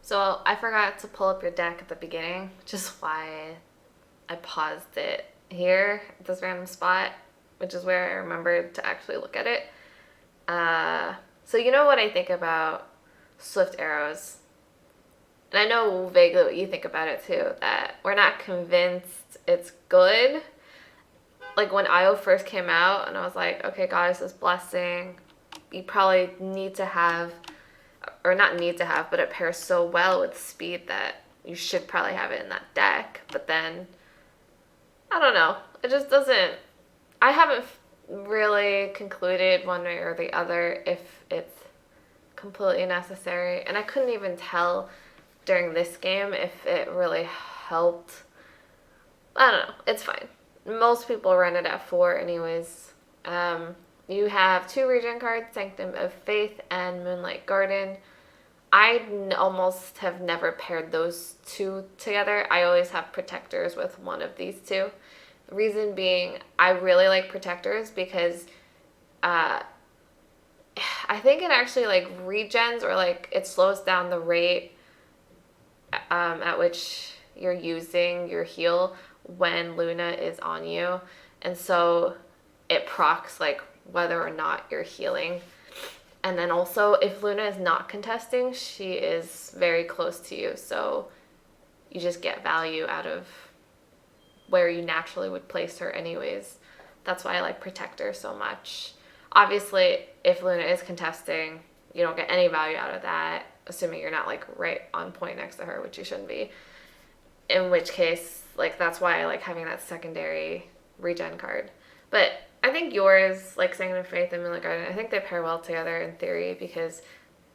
So I forgot to pull up your deck at the beginning, which is why I paused it here at this random spot, which is where I remembered to actually look at it. So you know what I think about Swift Arrows? And I know vaguely what you think about it too, that we're not convinced it's good. Like when Io first came out and I was like, okay, Goddess's Blessing, you probably need to have, or not need to have, but it pairs so well with speed that you should probably have it in that deck. But then, I don't know, it just doesn't, I haven't really concluded one way or the other if it's completely necessary. And I couldn't even tell during this game if it really helped. I don't know, it's fine. Most people run it at 4 anyways. You have 2 regen cards, Sanctum of Faith and Moonlight Garden. I almost have never paired those 2 together. I always have protectors with one of these 2. The reason being, I really like protectors because I think it actually like regens, or like it slows down the rate at which you're using your heal when Luna is on you. And so it procs like whether or not you're healing. And then also if Luna is not contesting, she is very close to you. So you just get value out of where you naturally would place her anyways. That's why I like Protector so much. Obviously, if Luna is contesting, you don't get any value out of that, assuming you're not like right on point next to her, which you shouldn't be. In which case, like that's why I like having that secondary regen card. But I think yours, like Sanctum of Faith and Moonlight Garden, I think they pair well together in theory because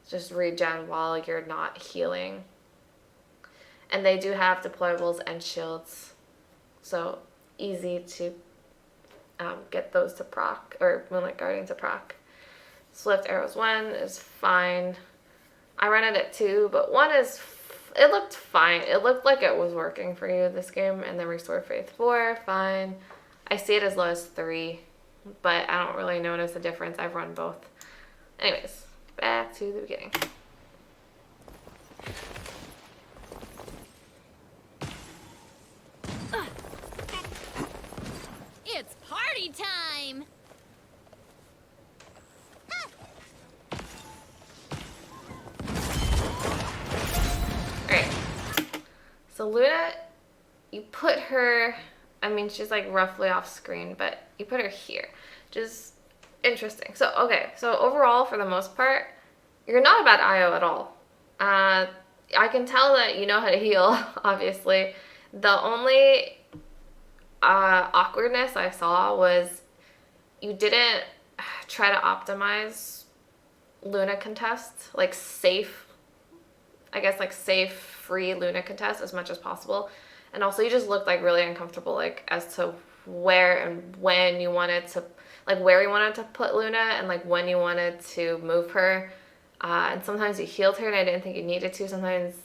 it's just regen while you're not healing. And they do have deployables and shields, so easy to get those to proc, or Moonlight Guardian to proc. Swift Arrows 1 is fine. I ran it at 2, but 1 is, it looked fine. It looked like it was working for you this game. And then Restore Faith 4, fine. I see it as low as 3, but I don't really notice a difference. I've run both. Anyways, back to the beginning. It's party time! Alright. So Luna, you put her, I mean, she's like roughly off screen, but you put her here, which is interesting. So, okay, so overall, for the most part, you're not a bad IO at all. I can tell that you know how to heal, obviously. The only awkwardness I saw was you didn't try to optimize Luna contest, like safe, I guess like safe, free Luna contest as much as possible. And also you just looked like really uncomfortable, like as to where and when you wanted to, like where you wanted to put Luna and like when you wanted to move her. And sometimes you healed her and I didn't think you needed to. Sometimes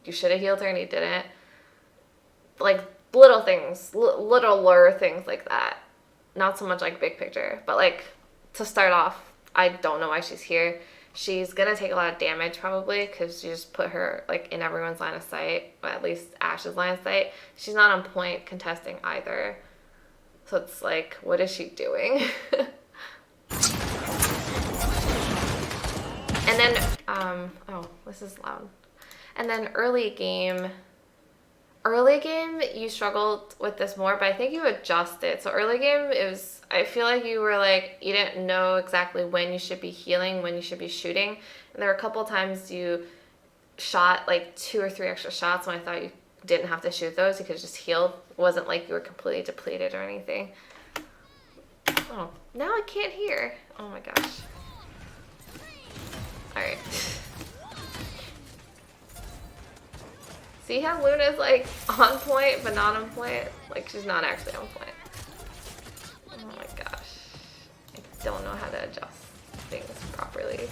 you should have healed her and you didn't. Like little things, littler things like that. Not so much like big picture, but like to start off, I don't know why she's here. She's gonna take a lot of damage probably because you just put her like in everyone's line of sight, or at least Ash's line of sight. She's not on point contesting either. So it's like, what is she doing? And then, oh, this is loud. And then early game, you struggled with this more, but I think you adjusted. So early game, it was, I feel like you were like, you didn't know exactly when you should be healing, when you should be shooting. And there were a couple times you shot like 2 or 3 extra shots when I thought you didn't have to shoot those. You could just heal. It wasn't like you were completely depleted or anything. Oh, now I can't hear. Oh my gosh. Alright. See how Luna's like on point but not on point? Like she's not actually on point. Oh my gosh. I don't know how to adjust things properly.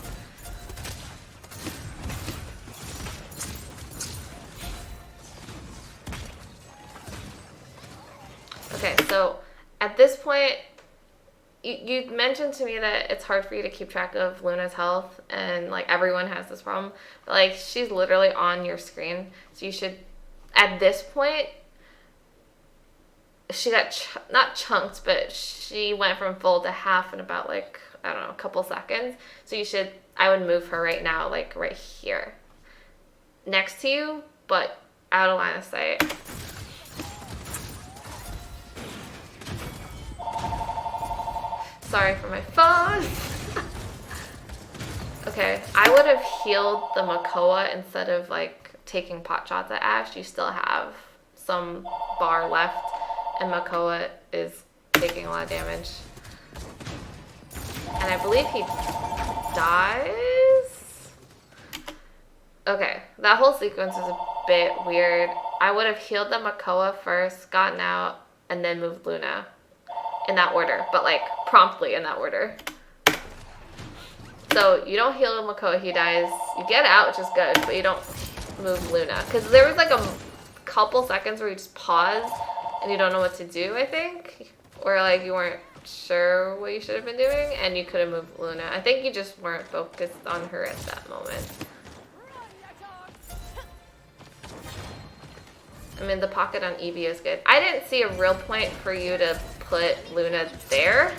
Okay, so at this point, you mentioned to me that it's hard for you to keep track of Luna's health, and like everyone has this problem. But like she's literally on your screen, so you should. At this point, she got not chunked, but she went from full to half in about like I don't know a couple seconds. So you should. I would move her right now, like right here, next to you, but out of line of sight. Sorry for my phone. Okay, I would have healed the Makoa instead of like taking pot shots at Ashe. You still have some bar left, and Makoa is taking a lot of damage. And I believe he dies? Okay, that whole sequence is a bit weird. I would have healed the Makoa first, gotten out, and then moved Luna. In that order, but like promptly in that order. So you don't heal Makoa, he dies. You get out, which is good, but you don't move Luna. Because there was like a couple seconds where you just pause and you don't know what to do, I think. Or like you weren't sure what you should have been doing and you could have moved Luna. I think you just weren't focused on her at that moment. I mean, the pocket on Eevee is good. I didn't see a real point for you to put Luna there.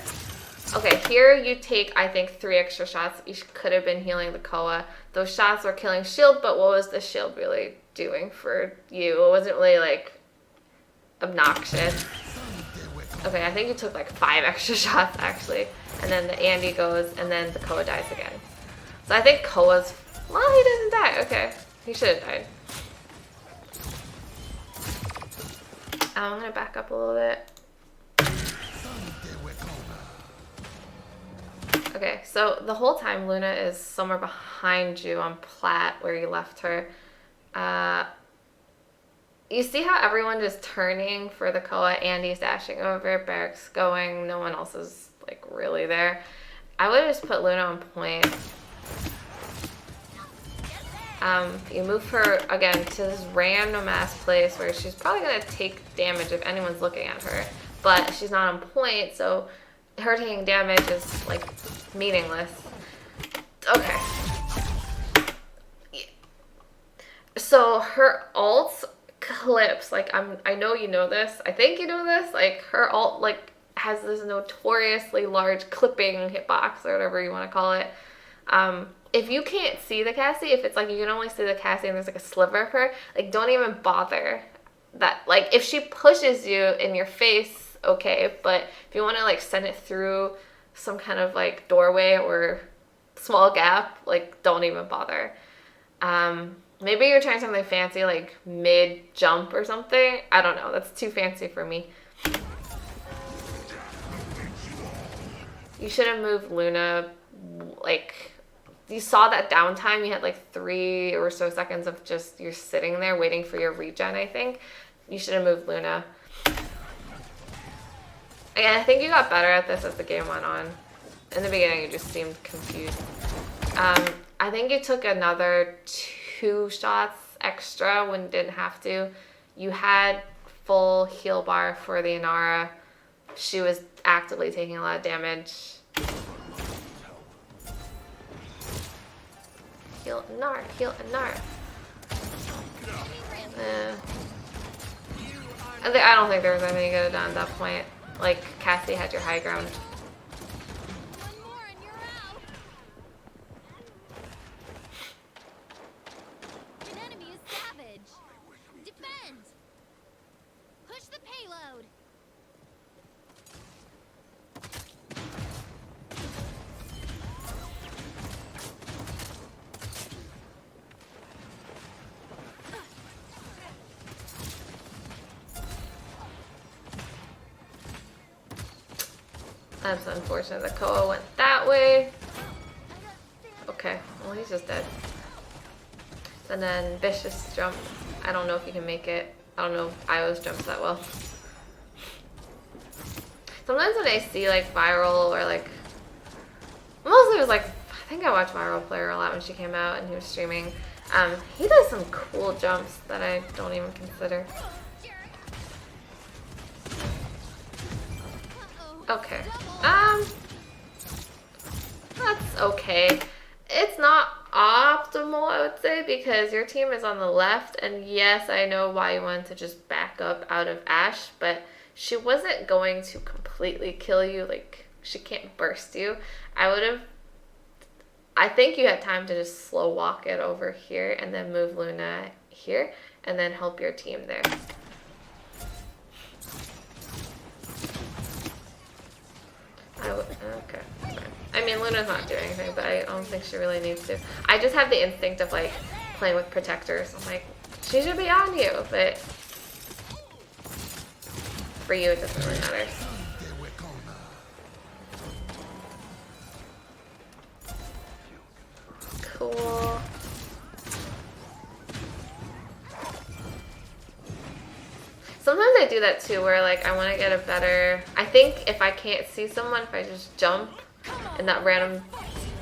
Okay, here you take, I think, 3 extra shots. You could have been healing the Koa. Those shots were killing shield, but what was the shield really doing for you? It wasn't really, like, obnoxious. Okay, I think you took, like, 5 extra shots, actually. And then the Andy goes, and then the Koa dies again. So I think Koa's... Well, he didn't die. Okay. He should have died. I'm going to back up a little bit. Okay, so the whole time Luna is somewhere behind you on Plat where you left her. You see how everyone is turning for the Koa? Andy's dashing over, Barrick's going, no one else is like really there. I would have just put Luna on point. You move her again to this random ass place where she's probably gonna take damage if anyone's looking at her, but she's not on point, so her taking damage is like meaningless. Okay. So her ult clips, like I know you know this. I think you know this. Like her ult like has this notoriously large clipping hitbox or whatever you want to call it. If you can't see the Cassie, if it's like you can only see the Cassie and there's like a sliver of her, like don't even bother. That like if she pushes you in your face, okay, but if you want to like send it through some kind of like doorway or small gap, like don't even bother. Maybe you're trying something fancy like mid jump or something. I don't know. That's too fancy for me. You should have moved Luna like. You saw that downtime. You had like 3 or so seconds of just you're sitting there waiting for your regen, I think. You should have moved Luna. Again, I think you got better at this as the game went on. In the beginning, you just seemed confused. I think you took another 2 shots extra when you didn't have to. You had full heal bar for the Inara. She was actively taking a lot of damage. Heal Anar, heal Anar. I don't think there was anything you could have done at that point. Like, Cassie had your high ground. One more and you're out. An enemy is savage. Defend. Push the payload. That's unfortunate. The Koa went that way. Okay, well he's just dead. And then Vicious jump. I don't know if you can make it. I don't know if Io's jumps that well. Sometimes when I see like Viral or like... Mostly it was like... I think I watched Viral Player a lot when she came out and he was streaming. He does some cool jumps that I don't even consider. Okay. That's okay. It's not optimal, I would say, because your team is on the left, and yes, I know why you wanted to just back up out of Ashe, but she wasn't going to completely kill you. Like, she can't burst you. I think you had time to just slow walk it over here and then move Luna here and then help your team there. Okay. I mean, Luna's not doing anything, but I don't think she really needs to. I just have the instinct of, like, playing with protectors. I'm like, she should be on you, but for you, it doesn't really matter. Cool. Sometimes I do that too, where like I want to get a better. I think if I can't see someone, if I just jump in that random,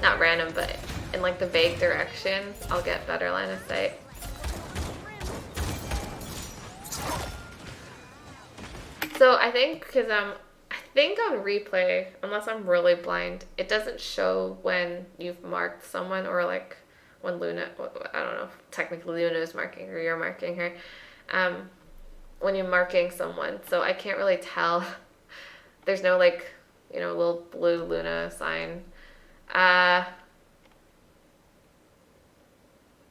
not random, but in like the vague direction, I'll get better line of sight. So I think I think on replay, unless I'm really blind, it doesn't show when you've marked someone or like when Luna. I don't know. Technically, Luna is marking her. You're marking her. When you're marking someone, so I can't really tell. There's no like, little blue Luna sign. I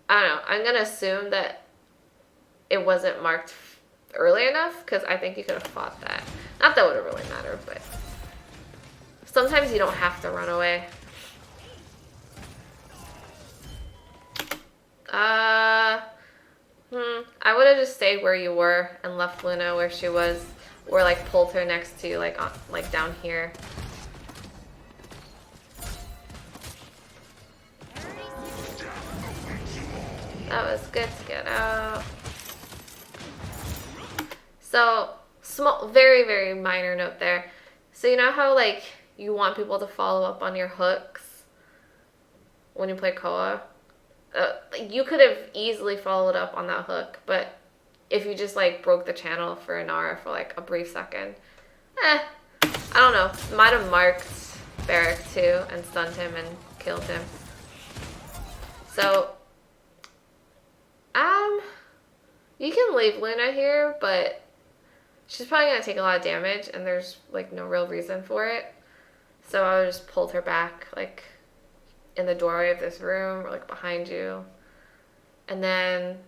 don't know. I'm gonna assume that it wasn't marked early enough because I think you could have fought that. Not that would have really mattered, but sometimes you don't have to run away. I would have just stayed where you were and left Luna where she was, or like pulled her next to you, like down here. That was good to get out. So, very, very minor note there. So you know how like you want people to follow up on your hooks when you play Koa? You could have easily followed up on that hook, but if you just like broke the channel for Inara for like a brief second, I don't know. Might have marked Barrack too and stunned him and killed him. So, you can leave Luna here, but she's probably gonna take a lot of damage, and there's like no real reason for it. So I just pulled her back, like in the doorway of this room, or like behind you, and then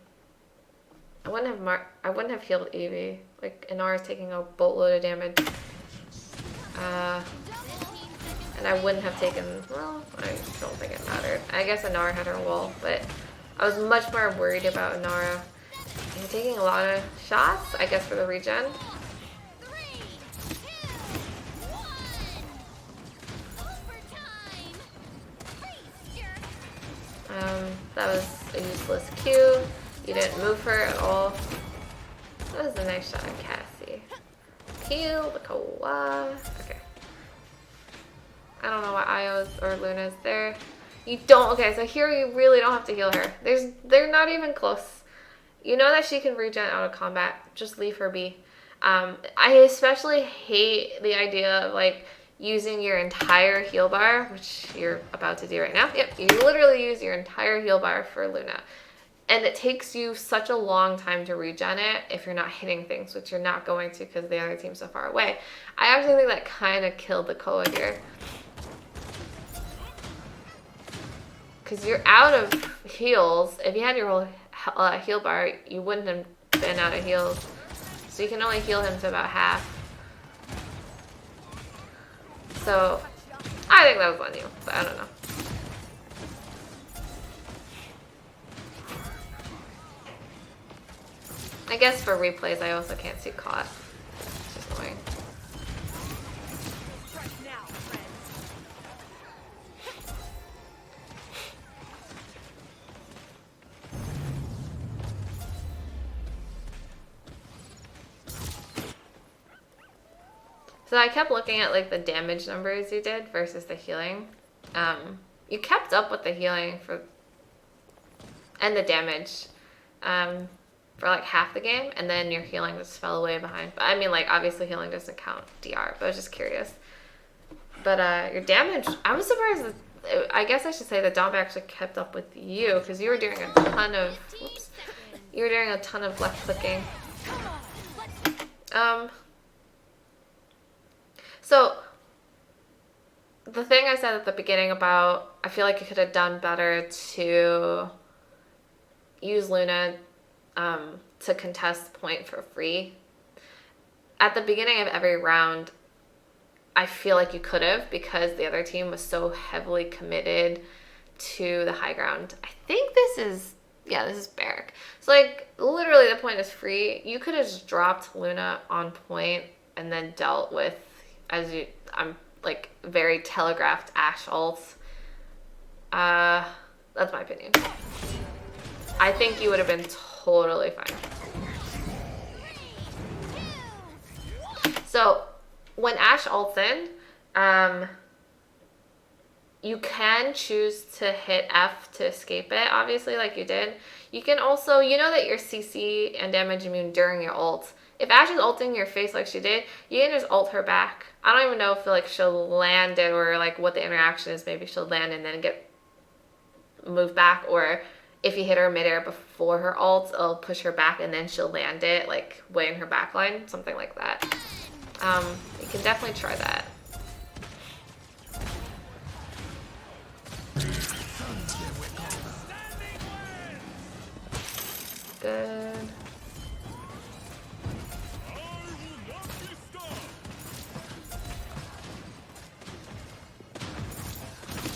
I wouldn't have healed Evie. Like Inara's taking a boatload of damage, and I wouldn't have taken. Well, I don't think it mattered. I guess Inara had her wall, but I was much more worried about Inara. You're taking a lot of shots, I guess, for the regen. 3, 2, 1. Overtime. That was a useless Q. You didn't move her at all. That was a nice shot on Cassie. Kill the Koa. Okay. I don't know why Io's or Luna's there. You don't. Okay, so here you really don't have to heal her. They're not even close. You know that she can regen out of combat. Just leave her be. I especially hate the idea of like using your entire heal bar, which you're about to do right now. Yep, you literally use your entire heal bar for Luna. And it takes you such a long time to regen it if you're not hitting things, which you're not going to because the other team's so far away. I actually think that kind of killed the Koa here. Because you're out of heals. If you had your whole heal bar, you wouldn't have been out of heals. So you can only heal him to about half. So I think that was on you, but I don't know. I guess for replays, I also can't see caught. It's just annoying. So I kept looking at like the damage numbers you did versus the healing. You kept up with the healing and the damage for like half the game, and then your healing just fell away behind. But I mean, like obviously healing doesn't count DR, but I was just curious. But your damage, I was surprised that, I guess I should say that Dom actually kept up with you because you were doing a ton of, 15 oops, seconds. you were doing a ton of left clicking. Come on, let's So the thing I said at the beginning about, I feel like you could have done better to use Luna to contest point for free. At the beginning of every round, I feel like you could have because the other team was so heavily committed to the high ground. I think this is Barrack. So like literally the point is free. You could have just dropped Luna on point and then dealt with I'm like very telegraphed Ashe ults. That's my opinion. I think you would have been totally fine. So when Ashe ults in, you can choose to hit F to escape it, obviously, like you did. You can also, you know that you're CC and damage immune during your ult. If Ashe is ulting your face like she did, you can just ult her back. I don't even know if like she'll land it or like what the interaction is. Maybe she'll land and then get moved back, or if you hit her midair before her ult, it'll push her back and then she'll land it like way in her back line, something like that. You can definitely try that. Good.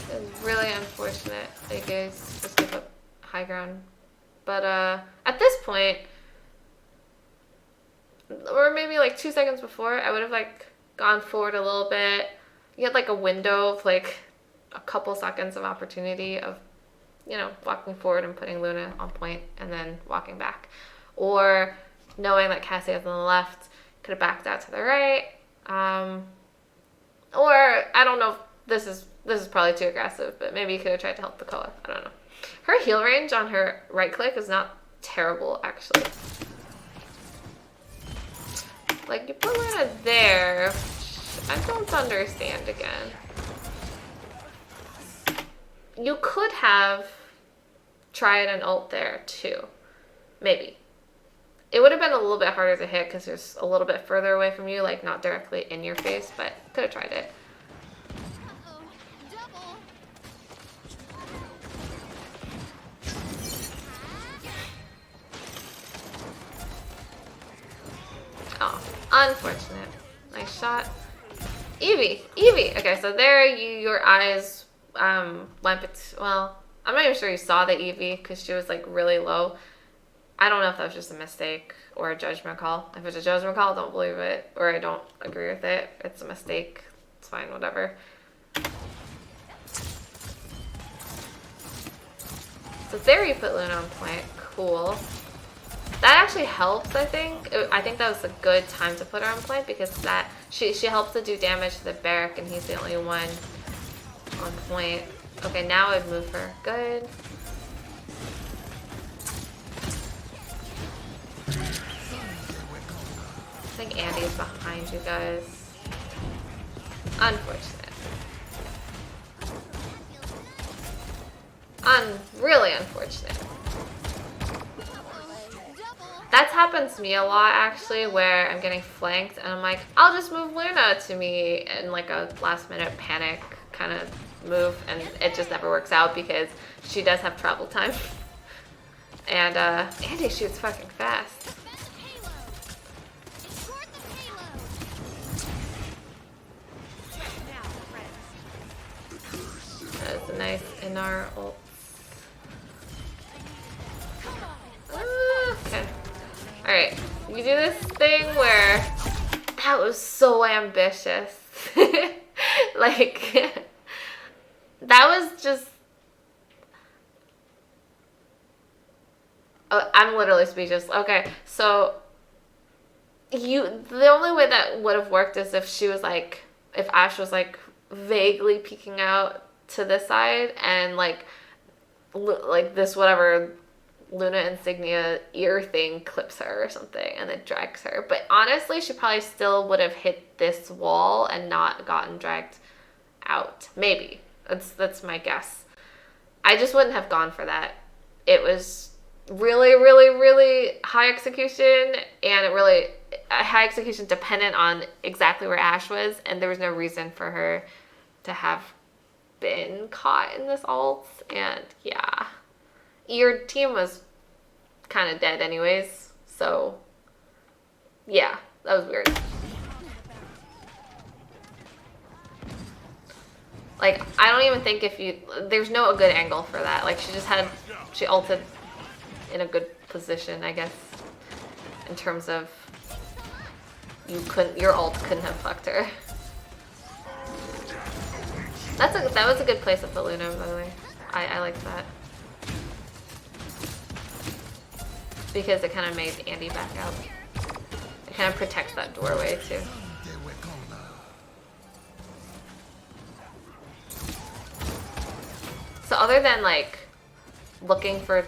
It's really unfortunate that you guys just give up high ground. But at this point, or maybe like 2 seconds before, I would have like gone forward a little bit. You had like a window of like a couple seconds of opportunity of, you know, walking forward and putting Luna on point and then walking back. Or knowing that Cassie is on the left, could have backed out to the right. Or I don't know if this is probably too aggressive, but maybe you could have tried to help the Koa. I don't know. Her heal range on her right click is not terrible, actually. Like, you put Luna there, I don't understand again. You could have tried an ult there, too. Maybe. It would have been a little bit harder to hit because there's a little bit further away from you, like not directly in your face, but could have tried it. Uh-oh. Double. Oh, unfortunate. Nice shot. Evie. Okay, so there your eyes went, well, I'm not even sure you saw the Evie because she was like really low. I don't know if that was just a mistake or a judgment call. If it's a judgment call, don't believe it, or I don't agree with it. It's a mistake. It's fine, whatever. So there you put Luna on point. Cool. That actually helps, I think. I think that was a good time to put her on point because that she helps to do damage to the Barrack and he's the only one on point. Okay, now I'd move her. Good. I think Andy's behind you guys. Unfortunate. Really unfortunate. That's happened to me a lot, actually, where I'm getting flanked and I'm like, I'll just move Luna to me in like a last minute panic kind of move, and it just never works out because she does have travel time. And Andy shoots fucking fast. Defend Halo. Escort the Halo. Now, friends. That's a nice Inar ult. Okay. Alright. You do this thing where that was so ambitious. Like that was just I'm literally speechless. Okay, so the only way that would have worked is if she was like, if Ashe was like vaguely peeking out to this side and like this whatever Luna Insignia ear thing clips her or something and then drags her. But honestly, she probably still would have hit this wall and not gotten dragged out. Maybe. That's my guess. I just wouldn't have gone for that. It was really, really, really high execution, and it really high execution dependent on exactly where Ashe was, and there was no reason for her to have been caught in this ult. And yeah, your team was kind of dead anyways, so yeah, that was weird. Like, I don't even think there's no good angle for that. Like, she ulted in a good position, I guess, in terms of your ult couldn't have fucked her. That was a good place of the Luna, by the way. I like that. Because it kind of made Andy back out. It kind of protects that doorway, too. So other than, like, looking for...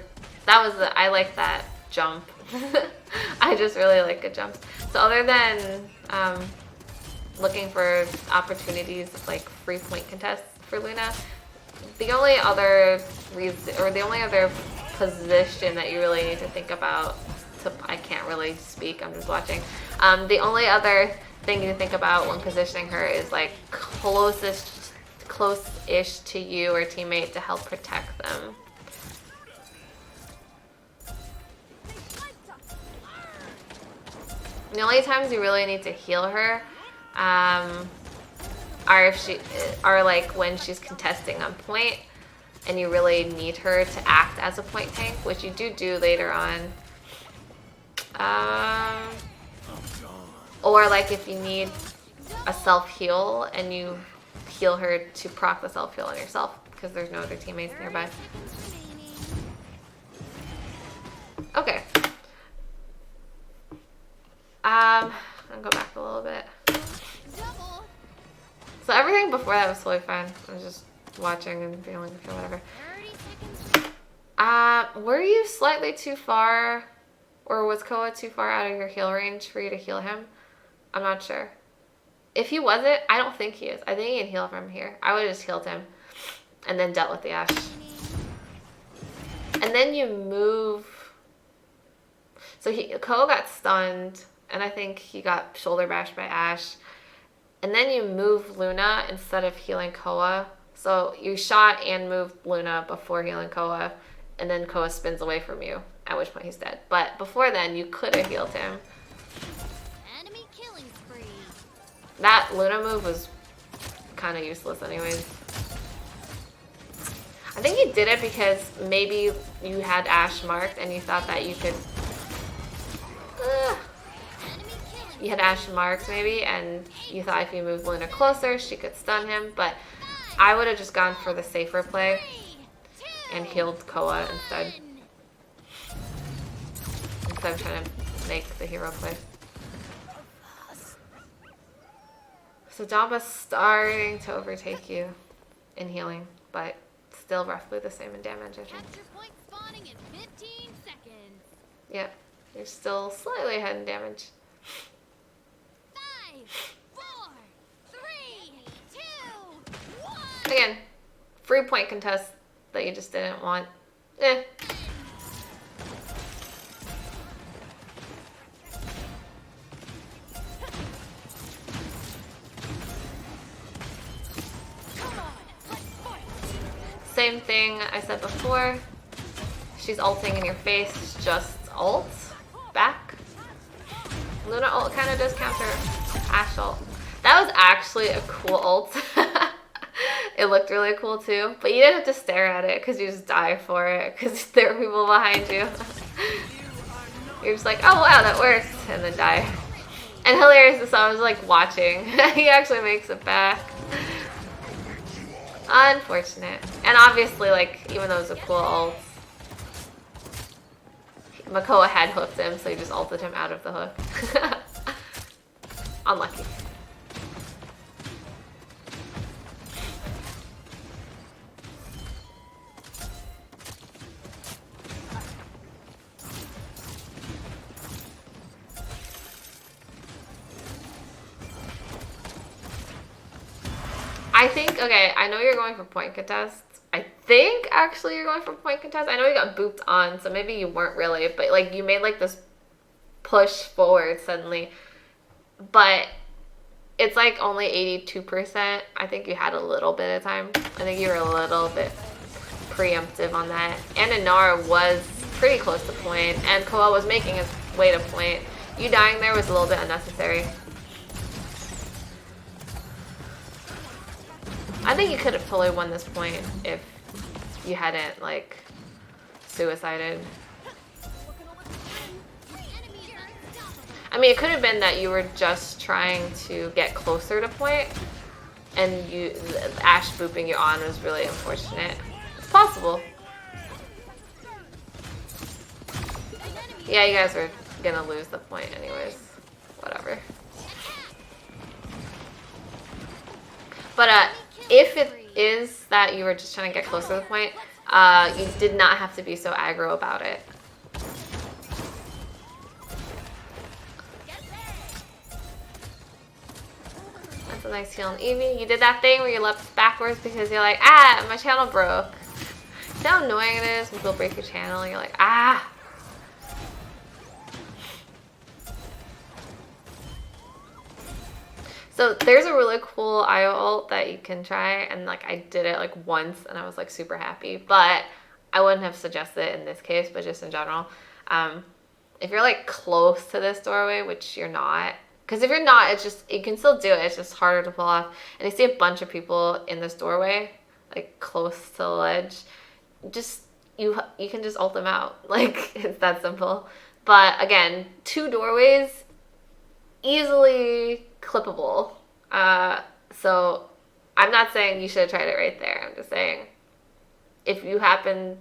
I like that jump. I just really like good jumps. So other than looking for opportunities like free point contests for Luna, the only other reason, or the only other position that you really need to think about, I can't really speak, I'm just watching. The only other thing you think about when positioning her is like close-ish to you or teammate to help protect them. The only times you really need to heal her are like when she's contesting on point and you really need her to act as a point tank, which you do later on. Or like if you need a self-heal and you heal her to proc the self-heal on yourself because there's no other teammates nearby. Okay. I'll go back a little bit. So everything before that was totally fine. I was just watching and feeling whatever. Were you slightly too far, or was Koa too far out of your heal range for you to heal him? I'm not sure. If he wasn't, I don't think he is. I think he can heal from here. I would have just healed him and then dealt with the Ashe. And then you move. So Koa got stunned. And I think he got shoulder bashed by Ashe. And then you move Luna instead of healing Koa. So you shot and moved Luna before healing Koa. And then Koa spins away from you, at which point he's dead. But before then, you could have healed him. Enemy killing spree. That Luna move was kind of useless anyways. I think he did it because maybe you had Ashe marked and you thought that you could... You had Ashe marked maybe, and you thought if you moved Luna closer, she could stun him, but I would have just gone for the safer play and healed Koa instead of trying to make the hero play. So Damba's starting to overtake you in healing, but still roughly the same in damage, I think. Capture point spawning in 15 seconds. Yep, you're still slightly ahead in damage. 5, 4, 3, 2, 1. Again, free point contest that you just didn't want. Eh. Same thing I said before. She's ulting in your face, just ult back. Luna ult kind of does counter Ashe ult. That was actually a cool ult. It looked really cool too, but you didn't have to stare at it because you just die for it because there are people behind you. You're just like, oh wow, that worked, and then die. And hilarious, so I was like watching. He actually makes it back. Unfortunate. And obviously, like, even though it was a cool ult, Makoa had hooked him, so he just ulted him out of the hook. Unlucky. I think, okay, I know you're going for point contest. I think actually you're going for point contest. I know you got booped on, so maybe you weren't really, but like you made like this push forward suddenly. But it's like only 82%. I think you had a little bit of time. I think you were a little bit preemptive on that. And Inara was pretty close to point, and Koa was making his way to point. You dying there was a little bit unnecessary. I think you could have totally won this point if you hadn't, like, suicided. I mean, it could have been that you were just trying to get closer to point, and you Ashe booping you on was really unfortunate. It's possible. Yeah, you guys are gonna lose the point anyways. Whatever. But if it is that you were just trying to get closer to the point, you did not have to be so aggro about it. That's a nice heal on Eevee. You did that thing where you leapt backwards because you're like, ah, my channel broke. See how annoying it is when people break your channel and you're like, ah. So there's a really cool IO ult that you can try, and like I did it like once and I was like super happy, but I wouldn't have suggested it in this case, but just in general. If you're like close to this doorway, which you're not, because if you're not, it's just, you can still do it, it's just harder to pull off. And you see a bunch of people in this doorway, like close to the ledge, just, you can just ult them out. Like, it's that simple. But again, 2 doorways, easily clippable. So I'm not saying you should have tried it right there. I'm just saying if you happen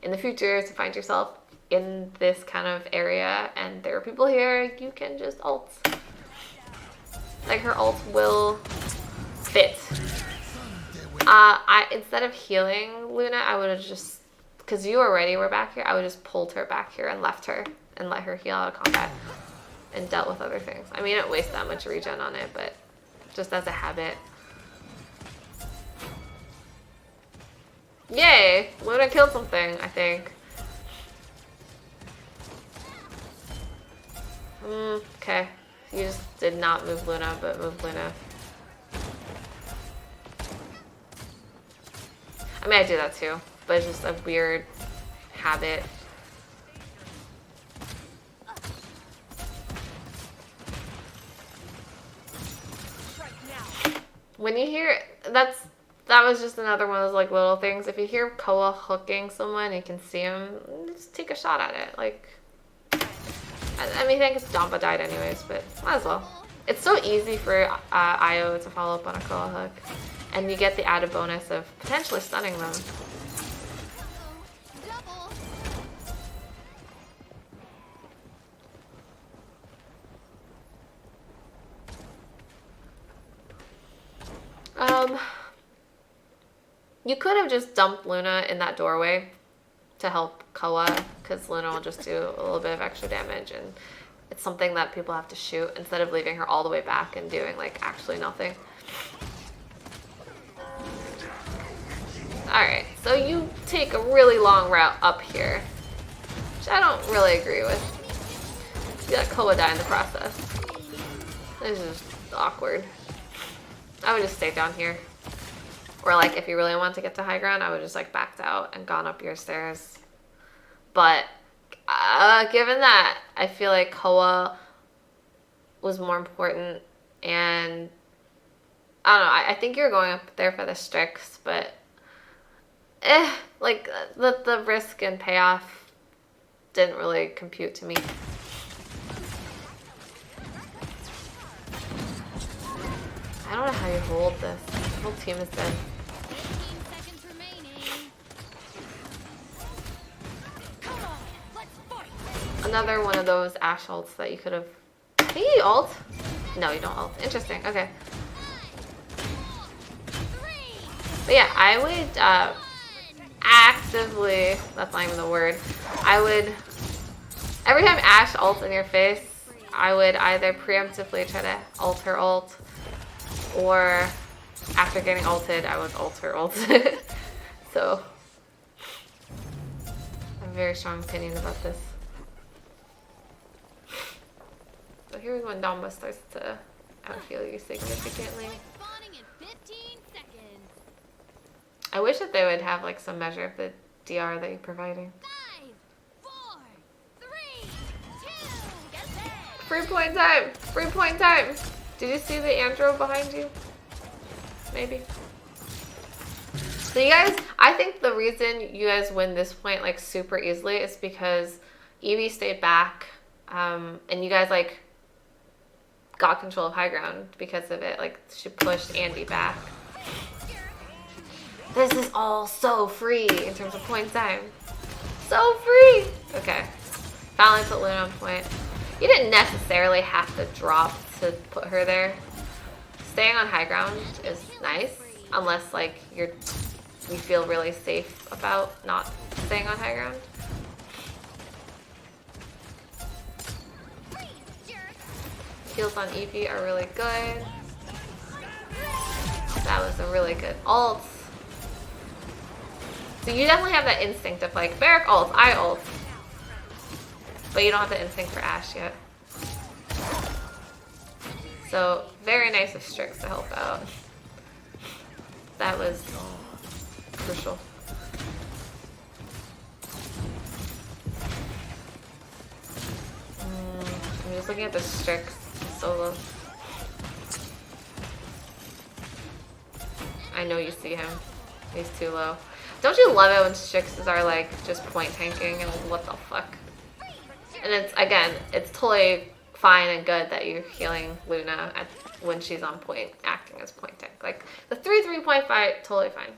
in the future to find yourself in this kind of area and there are people here, you can just ult. Like, her ult will fit. Instead of healing Luna, I would have just, because you already were back here, I would just pulled her back here and left her and let her heal out of combat and dealt with other things. I mean, it didn't waste that much regen on it, but just as a habit. Yay! Luna killed something, I think. Okay. You just did not move Luna, but moved Luna. I mean, I do that too, but it's just a weird habit. When you hear, that was just another one of those like little things. If you hear Koa hooking someone and you can see him, just take a shot at it. Like, I mean, I think Dompa died anyways, but might as well. It's so easy for IO to follow up on a Koa hook, and you get the added bonus of potentially stunning them. You could have just dumped Luna in that doorway to help Koa, because Luna will just do a little bit of extra damage, and it's something that people have to shoot instead of leaving her all the way back and doing like actually nothing. Alright, so you take a really long route up here, which I don't really agree with. You let Koa die in the process. This is just awkward. I would just stay down here. Or like if you really want to get to high ground, I would just like backed out and gone up your stairs. But given that, I feel like Koa was more important, and I don't know, I think you're going up there for the Strix, but like the risk and payoff didn't really compute to me. I don't know how you hold this. The whole team is dead. 15 seconds remaining. Come on, let's fight. Another one of those Ashe ults that you could have. I think you ult? No, you don't ult. Interesting. Okay. But yeah, I would actively, that's not even the word, I would, every time Ashe ults in your face, I would either preemptively try to ult her ult, or after getting ulted, I was ulted. So, I have a very strong opinion about this. So here's when Domba starts to outheal you significantly. Spawning in 15 seconds. I wish that they would have like some measure of the DR that you're providing. 5, 4, 3, 2, get there. Free point time! Free point time! Did you see the Andro behind you? Maybe. So you guys, I think the reason you guys win this point like super easily is because Eevee stayed back, and you guys like got control of high ground because of it. Like she pushed Andy back. This is all so free in terms of point time. So free! Okay. Finally put Luna on point. You didn't necessarily have to drop to put her there. Staying on high ground is nice, unless like you feel really safe about not staying on high ground. Heals on Eevee are really good. That was a really good ult. So you definitely have that instinct of like, Barrack ult, I ult. But you don't have the instinct for Ashe yet. So, very nice of Strix to help out. That was crucial. I'm just looking at the Strix solo. I know you see him. He's too low. Don't you love it when Strixes are like just point tanking and what the fuck? And it's, again, it's totally fine and good that you're healing Luna when she's on point, acting as point tank. Like, the 3-3 point fight, totally fine.